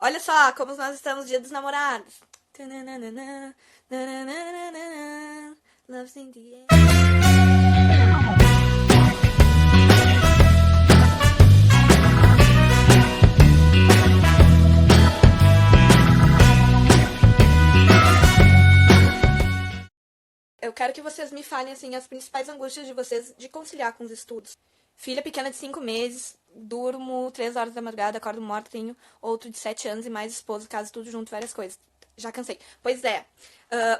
Olha só como nós estamos no Dia dos Namorados. Love's in the air. Eu quero que vocês me falem, assim, as principais angústias de vocês de conciliar com os estudos. Filha pequena de 5 meses, durmo 3 horas da madrugada, acordo morta, tenho outro de 7 anos e mais esposo, caso tudo junto, várias coisas. Já cansei. Pois é.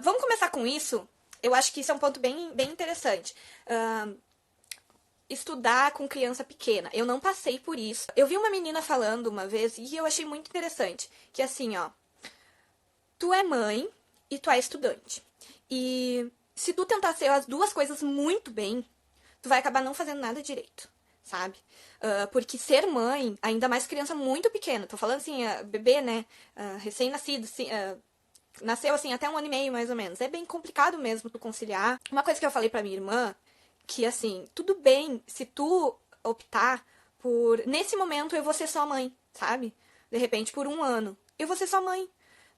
Vamos começar com isso? Eu acho que isso é um ponto bem interessante. Estudar com criança pequena. Eu não passei por isso. Eu vi uma menina falando uma vez e eu achei muito interessante. Que assim, ó. Tu é mãe e tu é estudante. E se tu tentar ser as duas coisas muito bem, tu vai acabar não fazendo nada direito, sabe? Porque ser mãe, ainda mais criança muito pequena, tô falando assim, bebê, né? Recém-nascido, assim, nasceu assim até 1 ano e meio, mais ou menos. É bem complicado mesmo tu conciliar. Uma coisa que eu falei pra minha irmã, que assim, tudo bem se tu optar por, nesse momento eu vou ser só mãe, sabe? De repente, por 1 ano, eu vou ser só mãe.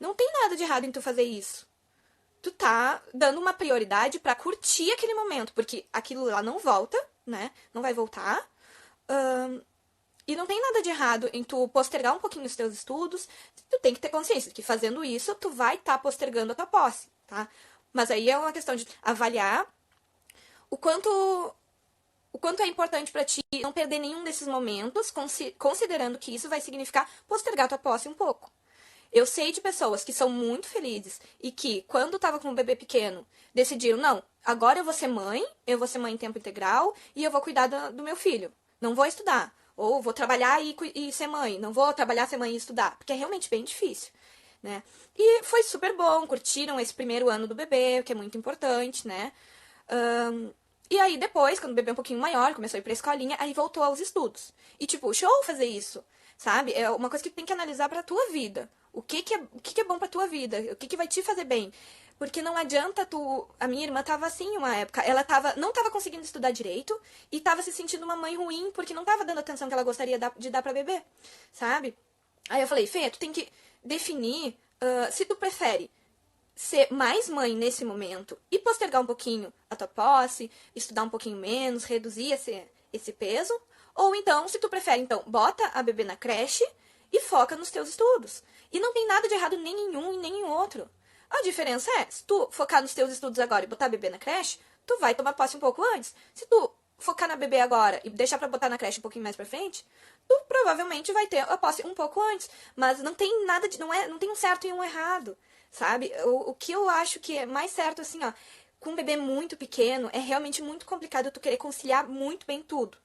Não tem nada de errado em tu fazer isso. Tu tá dando uma prioridade pra curtir aquele momento, porque aquilo lá não volta, né? Não vai voltar. E não tem nada de errado em tu postergar um pouquinho os teus estudos. Tu tem que ter consciência de que fazendo isso, tu vai estar postergando a tua posse, tá? Mas aí é uma questão de avaliar o quanto é importante pra ti não perder nenhum desses momentos, considerando que isso vai significar postergar tua posse um pouco. Eu sei de pessoas que são muito felizes e que, quando tava com um bebê pequeno, decidiram, não, agora eu vou ser mãe em tempo integral e eu vou cuidar do meu filho. Não vou estudar. Ou vou trabalhar e ser mãe. Não vou trabalhar, ser mãe e estudar. Porque é realmente bem difícil, né? E foi super bom, curtiram esse primeiro ano do bebê, o que é muito importante, né? E aí depois, quando o bebê é um pouquinho maior, começou a ir pra escolinha, aí voltou aos estudos. E tipo, show fazer isso, sabe? É uma coisa que tu tem que analisar pra tua vida. O que é bom pra tua vida? O que vai te fazer bem? Porque não adianta tu... A minha irmã tava assim uma época. Ela não tava conseguindo estudar direito e tava se sentindo uma mãe ruim porque não tava dando a atenção que ela gostaria de dar pra bebê, sabe? Aí eu falei, Fê, tu tem que definir se tu prefere ser mais mãe nesse momento e postergar um pouquinho a tua posse, estudar um pouquinho menos, reduzir esse peso. Ou então, se tu prefere, então, bota a bebê na creche e foca nos teus estudos. E não tem nada de errado nem em um e nem em outro. A diferença é, se tu focar nos teus estudos agora e botar a bebê na creche, tu vai tomar posse um pouco antes. Se tu focar na bebê agora e deixar pra botar na creche um pouquinho mais pra frente, tu provavelmente vai ter a posse um pouco antes. Mas não tem nada de... não tem um certo e um errado, sabe? O que eu acho que é mais certo, assim, ó, com um bebê muito pequeno, é realmente muito complicado tu querer conciliar muito bem tudo.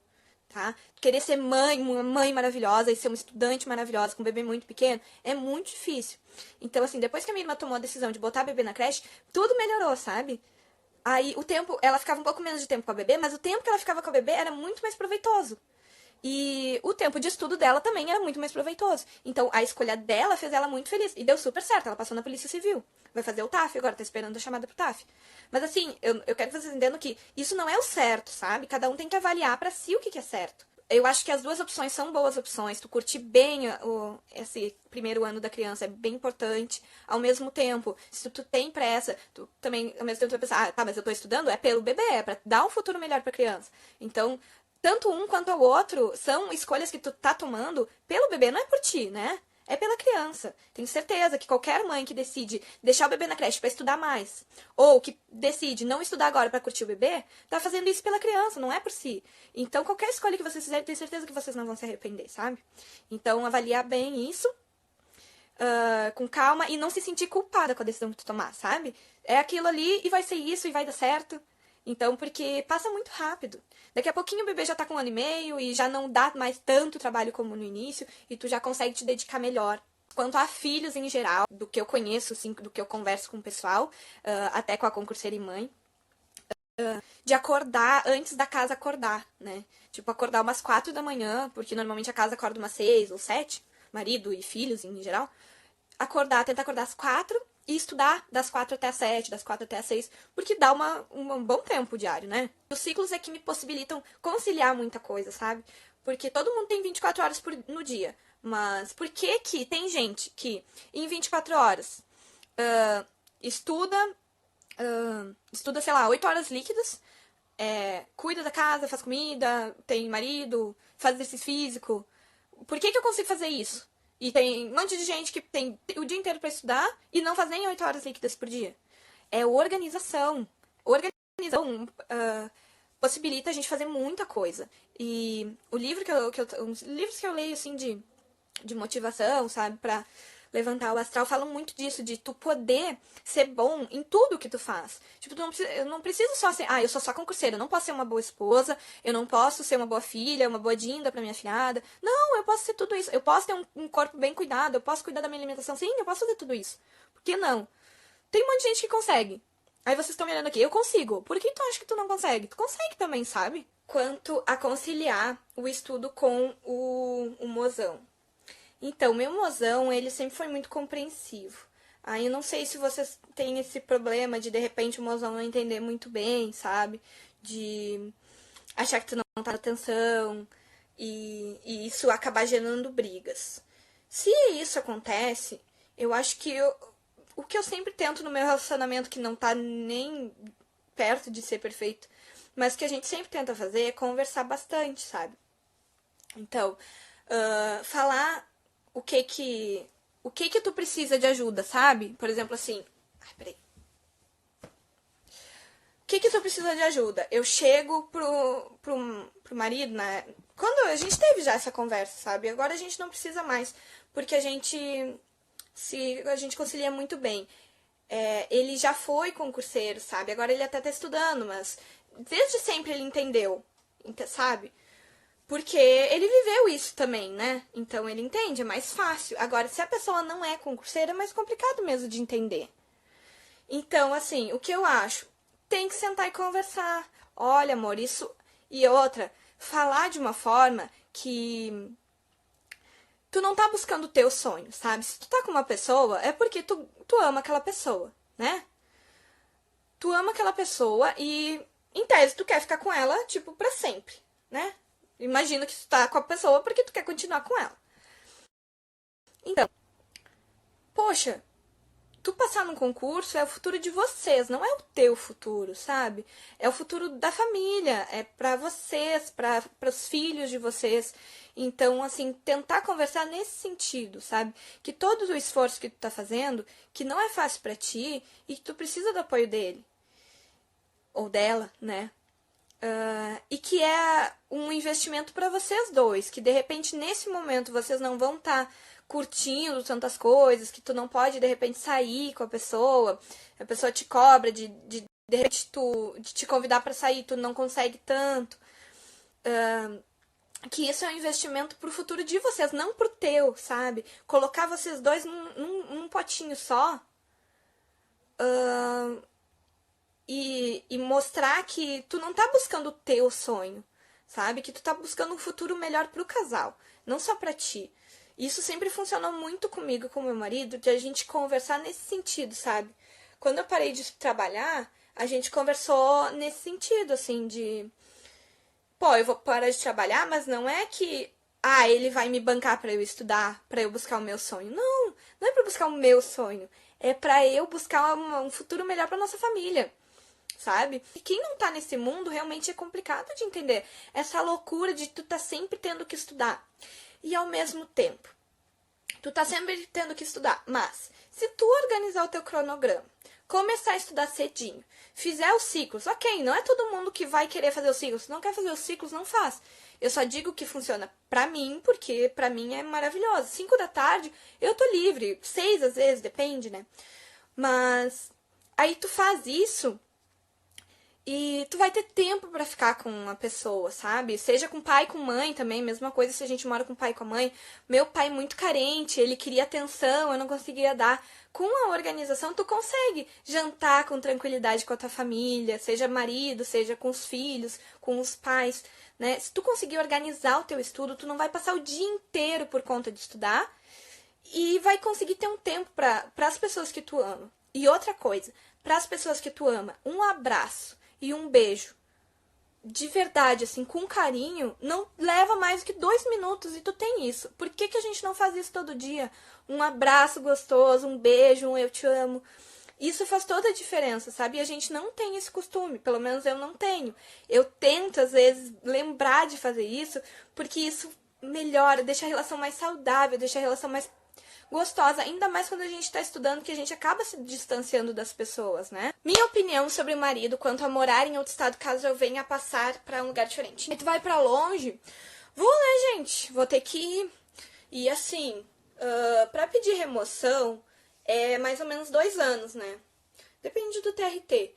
Tá? Querer ser mãe, uma mãe maravilhosa e ser uma estudante maravilhosa com um bebê muito pequeno é muito difícil. Então, assim, depois que a minha irmã tomou a decisão de botar a bebê na creche, tudo melhorou, sabe? Aí, o tempo, ela ficava um pouco menos de tempo com a bebê, mas o tempo que ela ficava com a bebê era muito mais proveitoso. E o tempo de estudo dela também era muito mais proveitoso. Então, a escolha dela fez ela muito feliz. E deu super certo, ela passou na Polícia Civil. Vai fazer o TAF agora, tá esperando a chamada pro TAF. Mas assim, eu quero que vocês entendam que isso não é o certo, sabe? Cada um tem que avaliar pra si o que é certo. Eu acho que as duas opções são boas opções. Tu curtir bem esse primeiro ano da criança é bem importante. Ao mesmo tempo, se tu tem pressa, tu também, ao mesmo tempo, tu vai pensar, tá, mas eu tô estudando, é pelo bebê, é pra dar um futuro melhor pra criança. Então, tanto um quanto o outro são escolhas que tu tá tomando pelo bebê, não é por ti, né? É pela criança. Tenho certeza que qualquer mãe que decide deixar o bebê na creche pra estudar mais, ou que decide não estudar agora pra curtir o bebê, tá fazendo isso pela criança, não é por si. Então, qualquer escolha que vocês fizerem, tenho certeza que vocês não vão se arrepender, sabe? Então, avaliar bem isso, com calma, e não se sentir culpada com a decisão que tu tomar, sabe? É aquilo ali, e vai ser isso, e vai dar certo. Então, porque passa muito rápido. Daqui a pouquinho o bebê já tá com 1 ano e meio e já não dá mais tanto trabalho como no início e tu já consegue te dedicar melhor. Quanto a filhos em geral, do que eu conheço, assim, do que eu converso com o pessoal, até com a concurseira e mãe, de acordar antes da casa acordar, né? Tipo, acordar umas 4 da manhã, porque normalmente a casa acorda umas 6 ou 7, marido e filhos em geral. Tentar acordar às 4 e estudar das 4 até as 7, das 4 até as 6, porque dá um bom tempo diário, né? Os ciclos é que me possibilitam conciliar muita coisa, sabe? Porque todo mundo tem 24 horas no dia, Mas por que que tem gente que em 24 horas estuda, estuda, sei lá, 8 horas líquidas, cuida da casa, faz comida, tem marido, faz exercício físico. Por que que eu consigo fazer isso? E tem um monte de gente que tem o dia inteiro pra estudar e não faz nem 8 horas líquidas por dia. É organização. Organização possibilita a gente fazer muita coisa. E o livro os livros que eu leio, assim, de motivação, sabe, pra levantar o astral, falam muito disso, de tu poder ser bom em tudo que tu faz. Tipo, eu não preciso só ser, eu sou só concurseira, eu não posso ser uma boa esposa, eu não posso ser uma boa filha, uma boa dinda pra minha filhada. Não, eu posso ser tudo isso. Eu posso ter um corpo bem cuidado, eu posso cuidar da minha alimentação. Sim, eu posso fazer tudo isso. Por que não? Tem um monte de gente que consegue. Aí vocês estão me olhando aqui, eu consigo. Por que tu acha que tu não consegue? Tu consegue também, sabe? Quanto a conciliar o estudo com o mozão. Então, meu mozão, ele sempre foi muito compreensivo. Aí eu não sei se vocês têm esse problema de repente o mozão não entender muito bem, sabe? De achar que tu não tá dando atenção e isso acabar gerando brigas. Se isso acontece, eu acho que o que eu sempre tento no meu relacionamento, que não tá nem perto de ser perfeito, mas que a gente sempre tenta fazer é conversar bastante, sabe? Então, falar o que que tu precisa de ajuda, sabe? Por exemplo, assim, peraí. O que que tu precisa de ajuda? Eu chego pro marido, né? Quando a gente teve já essa conversa, sabe? Agora a gente não precisa mais, porque a gente concilia muito bem. Ele já foi concurseiro, sabe? Agora ele até tá estudando, mas desde sempre ele entendeu, sabe? Porque ele viveu isso também, né? Então ele entende, é mais fácil. Agora, se a pessoa não é concurseira, é mais complicado mesmo de entender. Então, assim, o que eu acho? Tem que sentar e conversar. Olha, amor, isso. E outra, falar de uma forma que tu não tá buscando o teu sonho, sabe? Se tu tá com uma pessoa, é porque tu ama aquela pessoa, né? Tu ama aquela pessoa e, em tese, tu quer ficar com ela, tipo, pra sempre, né? Imagina que tu tá com a pessoa porque tu quer continuar com ela. Então, poxa, tu passar num concurso é o futuro de vocês, não é o teu futuro, sabe? É o futuro da família, é pra vocês, para os filhos de vocês. Então, assim, tentar conversar nesse sentido, sabe? Que todo o esforço que tu tá fazendo, que não é fácil pra ti e que tu precisa do apoio dele ou dela, né? E que é um investimento para vocês dois, que de repente nesse momento vocês não vão estar curtindo tantas coisas, que tu não pode de repente sair com a pessoa te cobra de repente de te convidar para sair, tu não consegue tanto. Que isso é um investimento pro futuro de vocês, não pro teu, sabe? Colocar vocês dois num potinho só. E mostrar que tu não tá buscando o teu sonho, sabe? Que tu tá buscando um futuro melhor pro casal, não só pra ti. Isso sempre funcionou muito comigo, com meu marido, de a gente conversar nesse sentido, sabe? Quando eu parei de trabalhar, a gente conversou nesse sentido, assim, de... Pô, eu vou parar de trabalhar, mas não é que... ele vai me bancar pra eu estudar, pra eu buscar o meu sonho. Não, não é pra buscar o meu sonho. É pra eu buscar um futuro melhor pra nossa família, sabe? E quem não tá nesse mundo realmente é complicado de entender. Essa loucura de tu tá sempre tendo que estudar. E ao mesmo tempo, tu tá sempre tendo que estudar. Mas, se tu organizar o teu cronograma, começar a estudar cedinho, fizer os ciclos, ok, não é todo mundo que vai querer fazer os ciclos. Se não quer fazer os ciclos, não faz. Eu só digo que funciona pra mim, porque pra mim é maravilhoso. 5 da tarde, eu tô livre. 6 às vezes, depende, né? Mas, aí tu faz isso... E tu vai ter tempo pra ficar com a pessoa, sabe? Seja com pai, com mãe também, mesma coisa se a gente mora com o pai e com a mãe. Meu pai muito carente, ele queria atenção, eu não conseguia dar. Com a organização, tu consegue jantar com tranquilidade com a tua família, seja marido, seja com os filhos, com os pais, né? Se tu conseguir organizar o teu estudo, tu não vai passar o dia inteiro por conta de estudar e vai conseguir ter um tempo para as pessoas que tu ama. E outra coisa, para as pessoas que tu ama, um abraço e um beijo de verdade, assim, com carinho, não leva mais do que 2 minutos e tu tem isso. Por que que a gente não faz isso todo dia? Um abraço gostoso, um beijo, um eu te amo. Isso faz toda a diferença, sabe? E a gente não tem esse costume, pelo menos eu não tenho. Eu tento, às vezes, lembrar de fazer isso, porque isso melhora, deixa a relação mais saudável, deixa a relação mais gostosa, ainda mais quando a gente tá estudando, que a gente acaba se distanciando das pessoas, né? Minha opinião sobre o marido quanto a morar em outro estado caso eu venha passar pra um lugar diferente. E tu vai pra longe? Vou, né, gente? Vou ter que ir. E assim, pra pedir remoção, é mais ou menos 2 anos, né? Depende do TRT.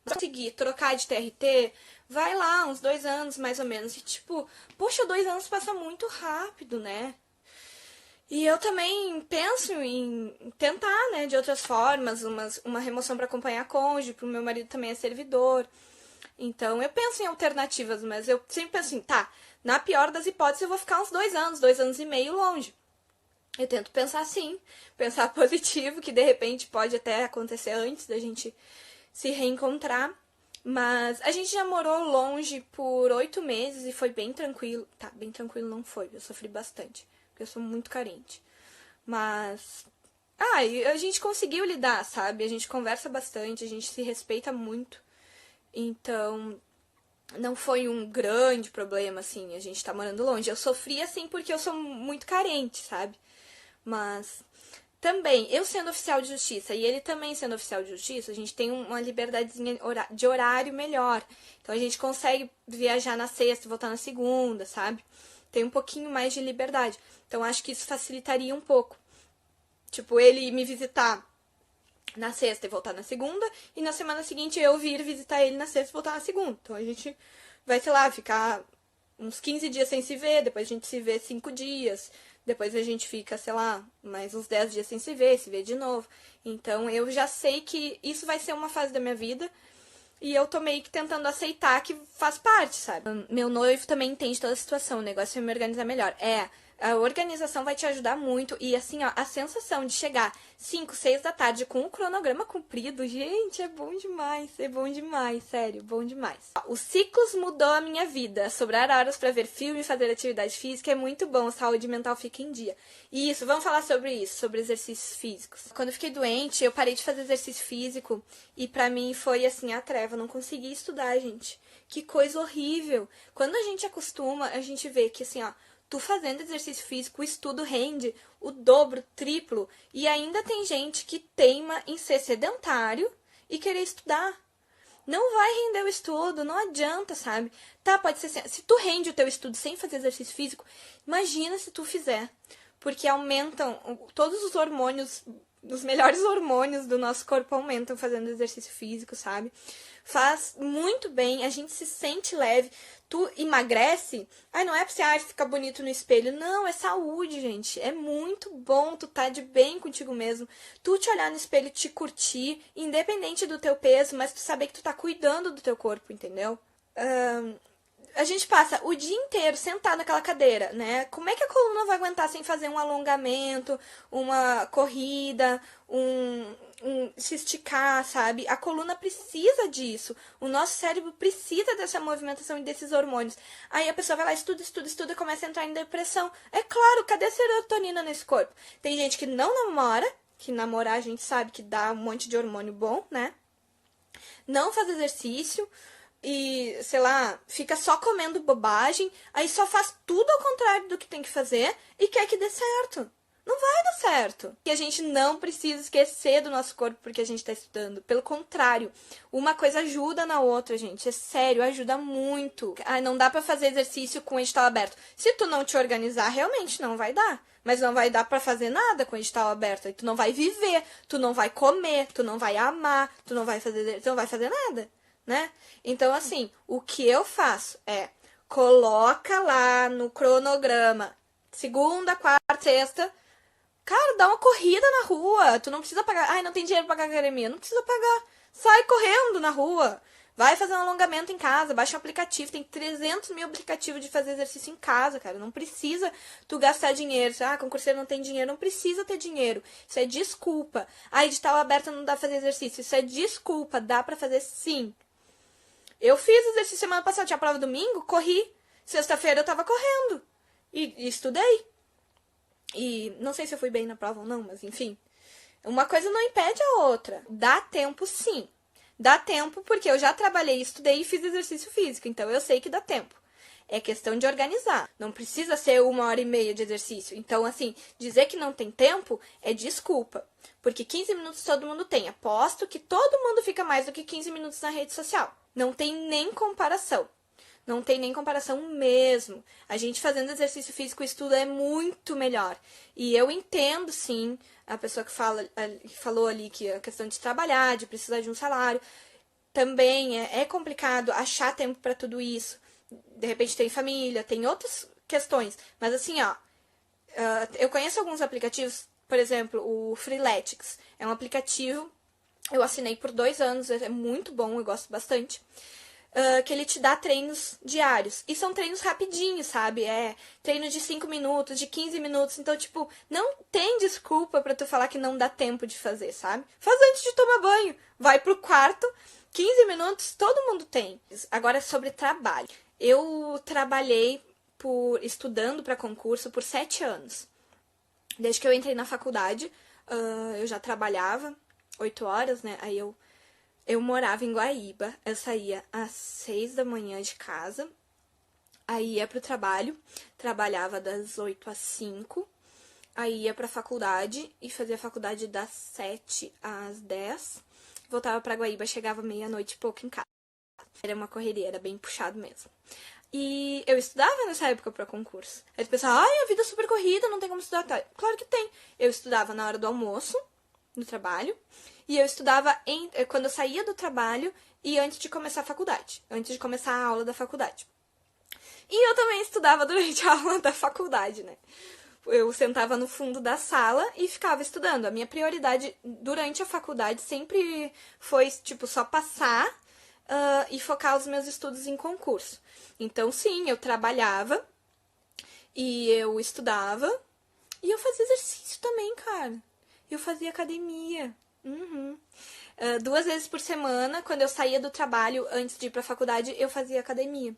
Se conseguir trocar de TRT, vai lá, uns 2 anos mais ou menos. E tipo, poxa, 2 anos passa muito rápido, né? E eu também penso em tentar, né, de outras formas, uma remoção para acompanhar cônjuge, porque o meu marido também é servidor. Então, eu penso em alternativas, mas eu sempre penso assim, tá, na pior das hipóteses eu vou ficar uns 2 anos e meio longe. Eu tento pensar assim, pensar positivo, que de repente pode até acontecer antes da gente se reencontrar. Mas a gente já morou longe por 8 meses e foi bem tranquilo. Tá, bem tranquilo não foi, eu sofri bastante, porque eu sou muito carente. Mas, e a gente conseguiu lidar, sabe? A gente conversa bastante, a gente se respeita muito. Então, não foi um grande problema, assim, a gente tá morando longe. Eu sofri, assim, porque eu sou muito carente, sabe? Mas também, eu sendo oficial de justiça e ele também sendo oficial de justiça, a gente tem uma liberdadezinha de horário melhor. Então a gente consegue viajar na sexta e voltar na segunda, sabe? Tem um pouquinho mais de liberdade. Então acho que isso facilitaria um pouco. Tipo, ele me visitar na sexta e voltar na segunda, e na semana seguinte eu vir visitar ele na sexta e voltar na segunda. Então a gente vai, sei lá, ficar uns 15 dias sem se ver, depois a gente se vê 5 dias, depois a gente fica, sei lá, mais uns 10 dias sem se vê de novo. Então eu já sei que isso vai ser uma fase da minha vida e eu tô meio que tentando aceitar que faz parte, sabe? Meu noivo também entende toda a situação, o negócio é me organizar melhor. A organização vai te ajudar muito e assim, ó, a sensação de chegar 5, 6 da tarde com o cronograma cumprido, gente, é bom demais, sério, bom demais. Os ciclos mudou a minha vida, sobrar horas pra ver filme, fazer atividade física é muito bom, a saúde mental fica em dia. E isso, vamos falar sobre isso, sobre exercícios físicos. Quando eu fiquei doente, eu parei de fazer exercício físico e pra mim foi assim, a treva, eu não conseguia estudar, gente. Que coisa horrível. Quando a gente acostuma, a gente vê que assim, ó, tu fazendo exercício físico, o estudo rende o dobro, triplo. E ainda tem gente que teima em ser sedentário e querer estudar. Não vai render o estudo, não adianta, sabe? Tá, pode ser assim. Se tu rende o teu estudo sem fazer exercício físico, imagina se tu fizer. Porque aumentam todos os hormônios, os melhores hormônios do nosso corpo aumentam fazendo exercício físico, sabe? Faz muito bem, a gente se sente leve. Tu emagrece, não é pra você ficar bonito no espelho. Não, é saúde, gente. É muito bom tu tá de bem contigo mesmo. Tu te olhar no espelho, te curtir, independente do teu peso, mas tu saber que tu tá cuidando do teu corpo, entendeu? A gente passa o dia inteiro sentado naquela cadeira, né? Como é que a coluna vai aguentar sem fazer um alongamento, uma corrida, se esticar, sabe? A coluna precisa disso. O nosso cérebro precisa dessa movimentação e desses hormônios. Aí a pessoa vai lá, estuda e começa a entrar em depressão. É claro, cadê a serotonina nesse corpo? Tem gente que não namora, que namorar a gente sabe que dá um monte de hormônio bom, né? Não faz exercício e, sei lá, fica só comendo bobagem, aí só faz tudo ao contrário do que tem que fazer e quer que dê certo. Não vai dar certo. E a gente não precisa esquecer do nosso corpo porque a gente tá estudando. Pelo contrário, uma coisa ajuda na outra, gente. É sério, ajuda muito. Não dá pra fazer exercício com o edital aberto. Se tu não te organizar, realmente não vai dar. Mas não vai dar pra fazer nada com o edital aberto. Aí tu não vai viver, tu não vai comer, tu não vai amar, tu não vai fazer nada, né? Então, assim, o que eu faço é coloca lá no cronograma segunda, quarta, sexta. Cara, dá uma corrida na rua. Tu não precisa pagar. Não tem dinheiro pra pagar academia. Não precisa pagar. Sai correndo na rua. Vai fazer um alongamento em casa. Baixa um aplicativo. Tem 300 mil aplicativos de fazer exercício em casa, cara. Não precisa tu gastar dinheiro. Concurseiro não tem dinheiro. Não precisa ter dinheiro. Isso é desculpa. Edital aberto não dá pra fazer exercício. Isso é desculpa. Dá pra fazer sim. Eu fiz exercício semana passada, tinha prova domingo, corri. Sexta-feira eu tava correndo. E estudei. E não sei se eu fui bem na prova ou não, mas enfim. Uma coisa não impede a outra. Dá tempo, sim. Dá tempo porque eu já trabalhei, estudei e fiz exercício físico. Então eu sei que dá tempo. É questão de organizar. Não precisa ser 1h30 de exercício. Então, assim, dizer que não tem tempo é desculpa. Porque 15 minutos todo mundo tem. Aposto que todo mundo fica mais do que 15 minutos na rede social. Não tem nem comparação. Não tem nem comparação mesmo. A gente fazendo exercício físico, o estudo é muito melhor. E eu entendo, sim, a pessoa que falou ali que a questão de trabalhar, de precisar de um salário. Também é complicado achar tempo para tudo isso. De repente tem família, tem outras questões. Mas assim, ó, eu conheço alguns aplicativos, por exemplo, o Freeletics. É um aplicativo, eu assinei por 2 anos, é muito bom, eu gosto bastante. Que ele te dá treinos diários. E são treinos rapidinhos, sabe? É treino de 5 minutos, de 15 minutos. Então, tipo, não tem desculpa pra tu falar que não dá tempo de fazer, sabe? Faz antes de tomar banho. Vai pro quarto, 15 minutos, todo mundo tem. Agora, sobre trabalho. Eu trabalhei estudando para concurso por 7 anos. Desde que eu entrei na faculdade, eu já trabalhava 8 horas, né? Aí eu morava em Guaíba, eu saía às 6 da manhã de casa, aí ia pro trabalho, trabalhava das 8 às 5, aí ia pra faculdade e fazia faculdade das 7 às 10, voltava pra Guaíba, chegava meia-noite e pouco em casa. Era uma correria, era bem puxado mesmo. E eu estudava nessa época pra concurso. Aí tu pensa, ai, a vida é super corrida, não tem como estudar. Claro que tem. Eu estudava na hora do almoço, no trabalho, e eu estudava quando eu saía do trabalho e antes de começar a faculdade, antes de começar a aula da faculdade. E eu também estudava durante a aula da faculdade, né? Eu sentava no fundo da sala e ficava estudando. A minha prioridade durante a faculdade sempre foi, tipo, só passar e focar os meus estudos em concurso. Então, sim, eu trabalhava e eu estudava e eu fazia exercício também, cara. Eu fazia academia. 2 vezes por semana, quando eu saía do trabalho antes de ir pra faculdade, eu fazia academia.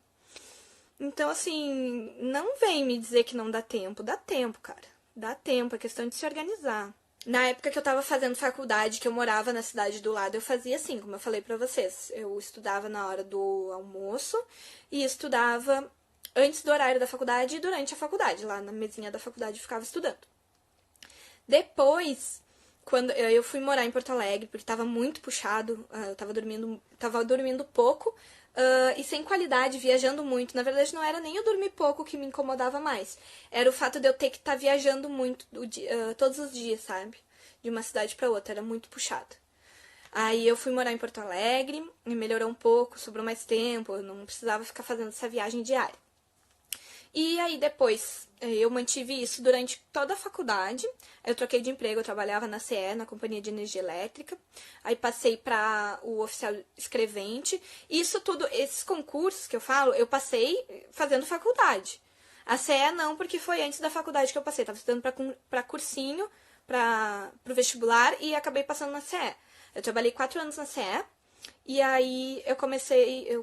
Então, assim, não vem me dizer que não dá tempo. Dá tempo, cara. Dá tempo, é questão de se organizar. Na época que eu tava fazendo faculdade, que eu morava na cidade do lado, eu fazia assim, como eu falei pra vocês. Eu estudava na hora do almoço e estudava antes do horário da faculdade e durante a faculdade. Lá na mesinha da faculdade eu ficava estudando. Depois, quando eu fui morar em Porto Alegre, porque tava muito puxado, eu tava dormindo pouco e sem qualidade, viajando muito. Na verdade, não era nem eu dormir pouco que me incomodava mais. Era o fato de eu ter que estar viajando muito todos os dias, sabe? De uma cidade pra outra, era muito puxado. Aí eu fui morar em Porto Alegre, me melhorou um pouco, sobrou mais tempo, eu não precisava ficar fazendo essa viagem diária. E aí depois eu mantive isso durante toda a faculdade. Eu troquei de emprego, eu trabalhava na CE, na Companhia de Energia Elétrica. Aí passei para o oficial escrevente. Isso tudo, esses concursos que eu falo, eu passei fazendo faculdade. A CE não, porque foi antes da faculdade que eu passei. Tava estudando para cursinho, para o vestibular e acabei passando na CE. Eu trabalhei 4 anos na CE. E aí eu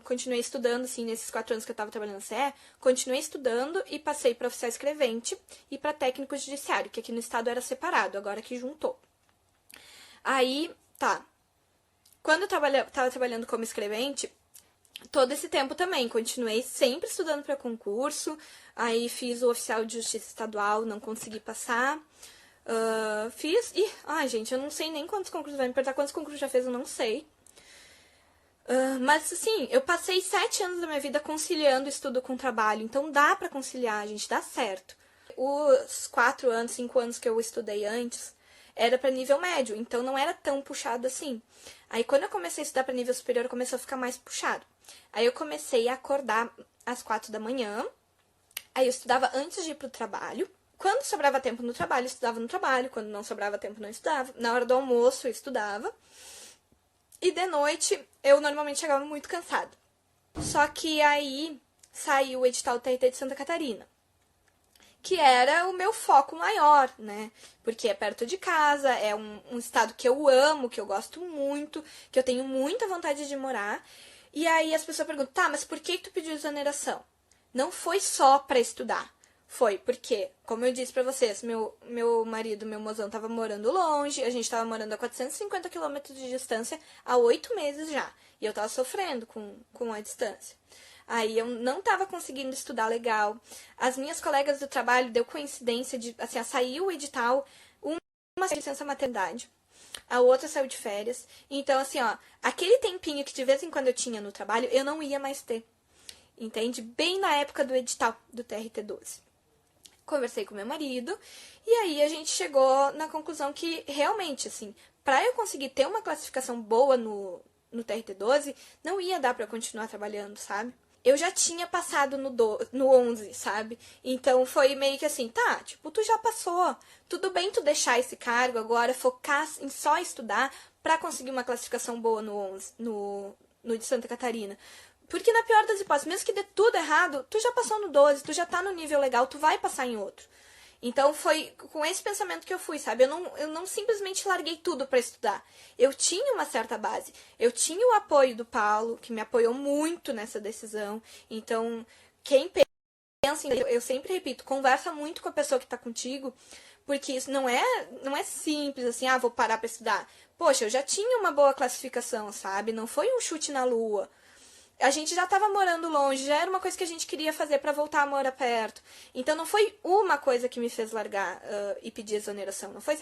continuei estudando, assim, nesses 4 anos que eu tava trabalhando na CE, continuei estudando e passei para oficial escrevente e para técnico judiciário, que aqui no estado era separado, agora que juntou. Aí, tá. Quando eu tava trabalhando como escrevente, todo esse tempo também, continuei sempre estudando para concurso, aí fiz o oficial de justiça estadual, não consegui passar. Gente, eu não sei nem quantos concursos, vai me perguntar quantos concursos já fez, eu não sei. Mas, assim, eu passei 7 anos da minha vida conciliando estudo com trabalho. Então, dá pra conciliar, gente, dá certo. Os 4 anos, 5 anos que eu estudei antes, era pra nível médio. Então, não era tão puxado assim. Aí, quando eu comecei a estudar pra nível superior, começou a ficar mais puxado. Aí, eu comecei a acordar às 4 da manhã. Aí, eu estudava antes de ir pro trabalho. Quando sobrava tempo no trabalho, eu estudava no trabalho. Quando não sobrava tempo, não estudava. Na hora do almoço, eu estudava. E de noite, eu normalmente chegava muito cansada. Só que aí saiu o edital TRT de Santa Catarina, que era o meu foco maior, né? Porque é perto de casa, é um estado que eu amo, que eu gosto muito, que eu tenho muita vontade de morar. E aí as pessoas perguntam, tá, mas por que tu pediu exoneração? Não foi só pra estudar. Foi porque, como eu disse pra vocês, meu marido, meu mozão, tava morando longe, a gente tava morando a 450 quilômetros de distância há 8 meses já. E eu tava sofrendo com a distância. Aí eu não tava conseguindo estudar legal. As minhas colegas do trabalho, deu coincidência de, assim, saiu o edital, uma licença maternidade, a outra saiu de férias. Então, assim, ó, aquele tempinho que de vez em quando eu tinha no trabalho, eu não ia mais ter. Entende? Bem na época do edital do TRT-12. Conversei com meu marido e aí a gente chegou na conclusão que realmente, assim, para eu conseguir ter uma classificação boa no TRT-12, não ia dar para continuar trabalhando, sabe? Eu já tinha passado no 11, sabe? Então foi meio que assim, tá, tipo, tu já passou. Tudo bem tu deixar esse cargo agora, focar em só estudar para conseguir uma classificação boa no 11, no de Santa Catarina. Porque na pior das hipóteses, mesmo que dê tudo errado, tu já passou no 12, tu já tá no nível legal, tu vai passar em outro. Então foi com esse pensamento que eu fui, sabe? Eu não simplesmente larguei tudo para estudar. Eu tinha uma certa base. Eu tinha o apoio do Paulo, que me apoiou muito nessa decisão. Então, quem pensa, eu sempre repito, conversa muito com a pessoa que tá contigo, porque isso não é simples assim, vou parar para estudar. Poxa, eu já tinha uma boa classificação, sabe? Não foi um chute na lua. A gente já estava morando longe, já era uma coisa que a gente queria fazer para voltar a morar perto. Então não foi uma coisa que me fez largar e pedir exoneração. Não foi,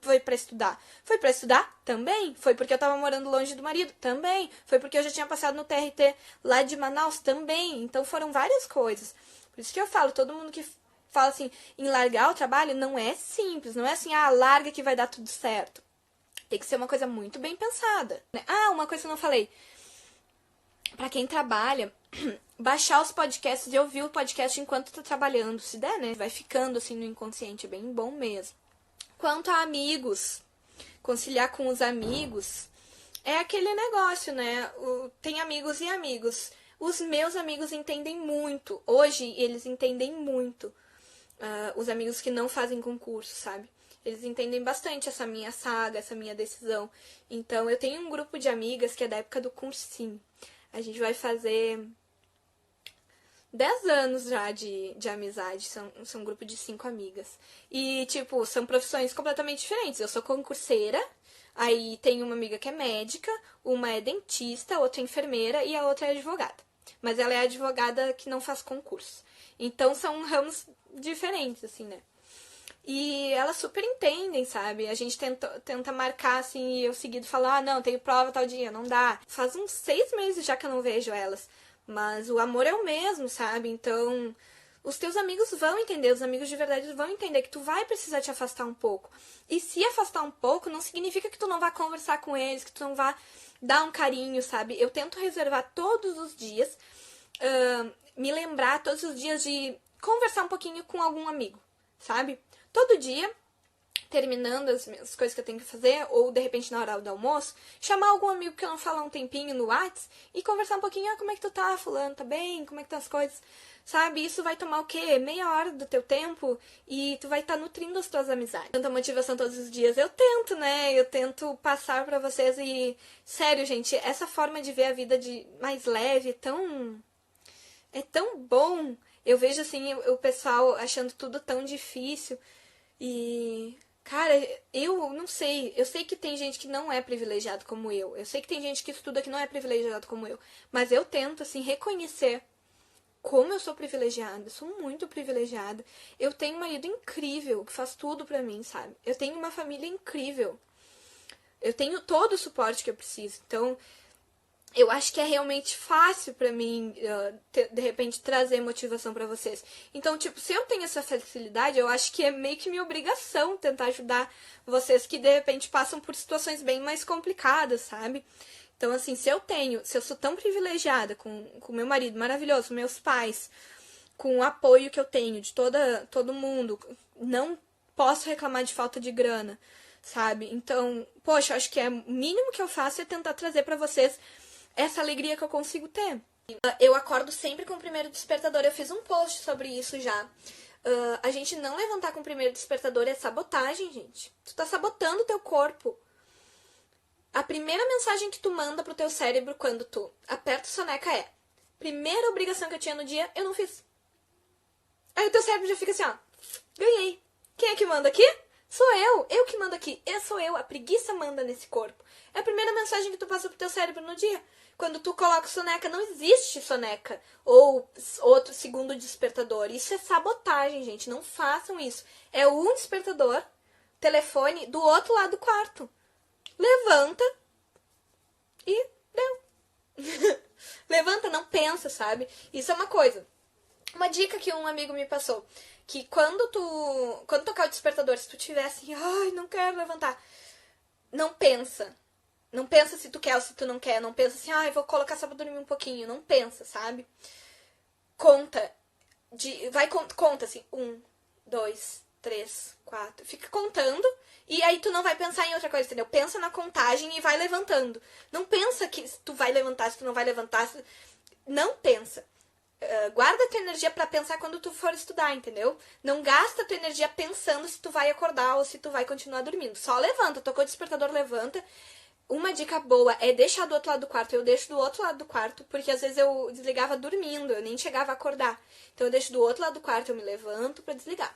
foi para estudar. Foi para estudar? Também. Foi porque eu estava morando longe do marido? Também. Foi porque eu já tinha passado no TRT lá de Manaus? Também. Então foram várias coisas. Por isso que eu falo, todo mundo que fala assim, em largar o trabalho, não é simples. Não é assim, larga que vai dar tudo certo. Tem que ser uma coisa muito bem pensada. Uma coisa que eu não falei. Pra quem trabalha, baixar os podcasts e ouvir o podcast enquanto tá trabalhando, se der, né? Vai ficando assim no inconsciente, é bem bom mesmo. Quanto a amigos, conciliar com os amigos, é aquele negócio, né? Tem amigos e amigos. Os meus amigos entendem muito. Hoje, eles entendem muito. Os amigos que não fazem concurso, sabe? Eles entendem bastante essa minha saga, essa minha decisão. Então, eu tenho um grupo de amigas que é da época do cursinho. A gente vai fazer 10 anos já de amizade. São um grupo de 5 amigas. E, tipo, são profissões completamente diferentes. Eu sou concurseira, aí tem uma amiga que é médica, uma é dentista, outra é enfermeira e a outra é advogada. Mas ela é advogada que não faz concurso. Então, são ramos diferentes, assim, né? E elas super entendem, sabe? A gente tenta marcar, assim, e eu seguido falar, não, tenho prova tal dia, não dá. Faz uns 6 meses já que eu não vejo elas. Mas o amor é o mesmo, sabe? Então, os teus amigos vão entender, os amigos de verdade vão entender que tu vai precisar te afastar um pouco. E se afastar um pouco, não significa que tu não vá conversar com eles, que tu não vá dar um carinho, sabe? Eu tento reservar todos os dias, me lembrar todos os dias de conversar um pouquinho com algum amigo, sabe? Todo dia, terminando as coisas que eu tenho que fazer, ou de repente na hora do almoço, chamar algum amigo que eu não falo há um tempinho no WhatsApp e conversar um pouquinho, como é que tu tá, fulano, tá bem? Como é que tá as coisas? Sabe, isso vai tomar o quê? Meia hora do teu tempo e tu vai estar nutrindo as tuas amizades. Tanta motivação todos os dias. Eu tento, né? Eu tento passar pra vocês e... Sério, gente, essa forma de ver a vida de mais leve é tão bom. Eu vejo, assim, o pessoal achando tudo tão difícil. E, cara, eu não sei. Eu sei que tem gente que não é privilegiado como eu. Eu sei que tem gente que estuda que não é privilegiado como eu. Mas eu tento, assim, reconhecer como eu sou privilegiada. Eu sou muito privilegiada. Eu tenho um marido incrível que faz tudo pra mim, sabe? Eu tenho uma família incrível. Eu tenho todo o suporte que eu preciso. Então, eu acho que é realmente fácil pra mim, de repente, trazer motivação pra vocês. Então, tipo, se eu tenho essa facilidade, eu acho que é meio que minha obrigação tentar ajudar vocês que, de repente, passam por situações bem mais complicadas, sabe? Então, assim, se eu sou tão privilegiada com meu marido maravilhoso, meus pais, com o apoio que eu tenho de todo mundo, não posso reclamar de falta de grana, sabe? Então, poxa, eu acho que o mínimo que eu faço é tentar trazer pra vocês essa alegria que eu consigo ter. Eu acordo sempre com o primeiro despertador. Eu fiz um post sobre isso já. A gente não levantar com o primeiro despertador é sabotagem, gente. Tu tá sabotando o teu corpo. A primeira mensagem que tu manda pro teu cérebro quando tu aperta soneca é: primeira obrigação que eu tinha no dia, eu não fiz. Aí o teu cérebro já fica assim, ó, ganhei. Quem é que manda aqui? Sou eu que mando aqui. Sou eu, a preguiça manda nesse corpo. É a primeira mensagem que tu passa pro teu cérebro no dia. Quando tu coloca soneca, não existe soneca. Ou outro segundo despertador. Isso é sabotagem, gente. Não façam isso. É um despertador, telefone, do outro lado do quarto. Levanta e deu. Levanta, não pensa, sabe? Isso é uma coisa. Uma dica que um amigo me passou. Que quando tocar o despertador, se tu tiver assim, ai, não quero levantar, não pensa. Não pensa se tu quer ou se tu não quer. Não pensa assim, ai, vou colocar só pra dormir um pouquinho. Não pensa, sabe? Conta. Conta assim, 1, 2, 3, 4. Fica contando e aí tu não vai pensar em outra coisa, entendeu? Pensa na contagem e vai levantando. Não pensa que tu vai levantar, se tu não vai levantar. Não pensa. Guarda tua energia pra pensar quando tu for estudar, entendeu? Não gasta tua energia pensando se tu vai acordar ou se tu vai continuar dormindo. Só levanta, tocou o despertador, levanta. Uma dica boa é deixar do outro lado do quarto. Eu deixo do outro lado do quarto, porque às vezes eu desligava dormindo, eu nem chegava a acordar. Então eu deixo do outro lado do quarto, eu me levanto pra desligar.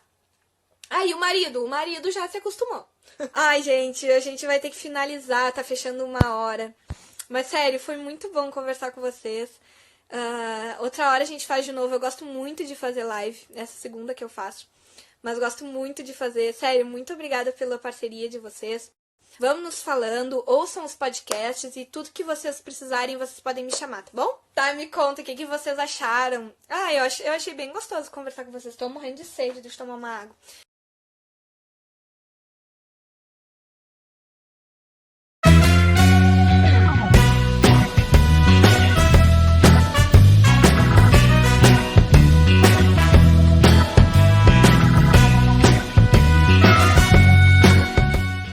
Aí o marido já se acostumou. Ai, gente, a gente vai ter que finalizar, tá fechando 1 hora. Mas sério, foi muito bom conversar com vocês. Outra hora a gente faz de novo. Eu gosto muito de fazer live, essa segunda que eu faço. Mas gosto muito de fazer. Sério, muito obrigada pela parceria de vocês. Vamos nos falando, ouçam os podcasts e tudo que vocês precisarem, vocês podem me chamar, tá bom? Tá, me conta o que vocês acharam. Eu achei bem gostoso conversar com vocês. Tô morrendo de sede, deixa eu tomar uma água.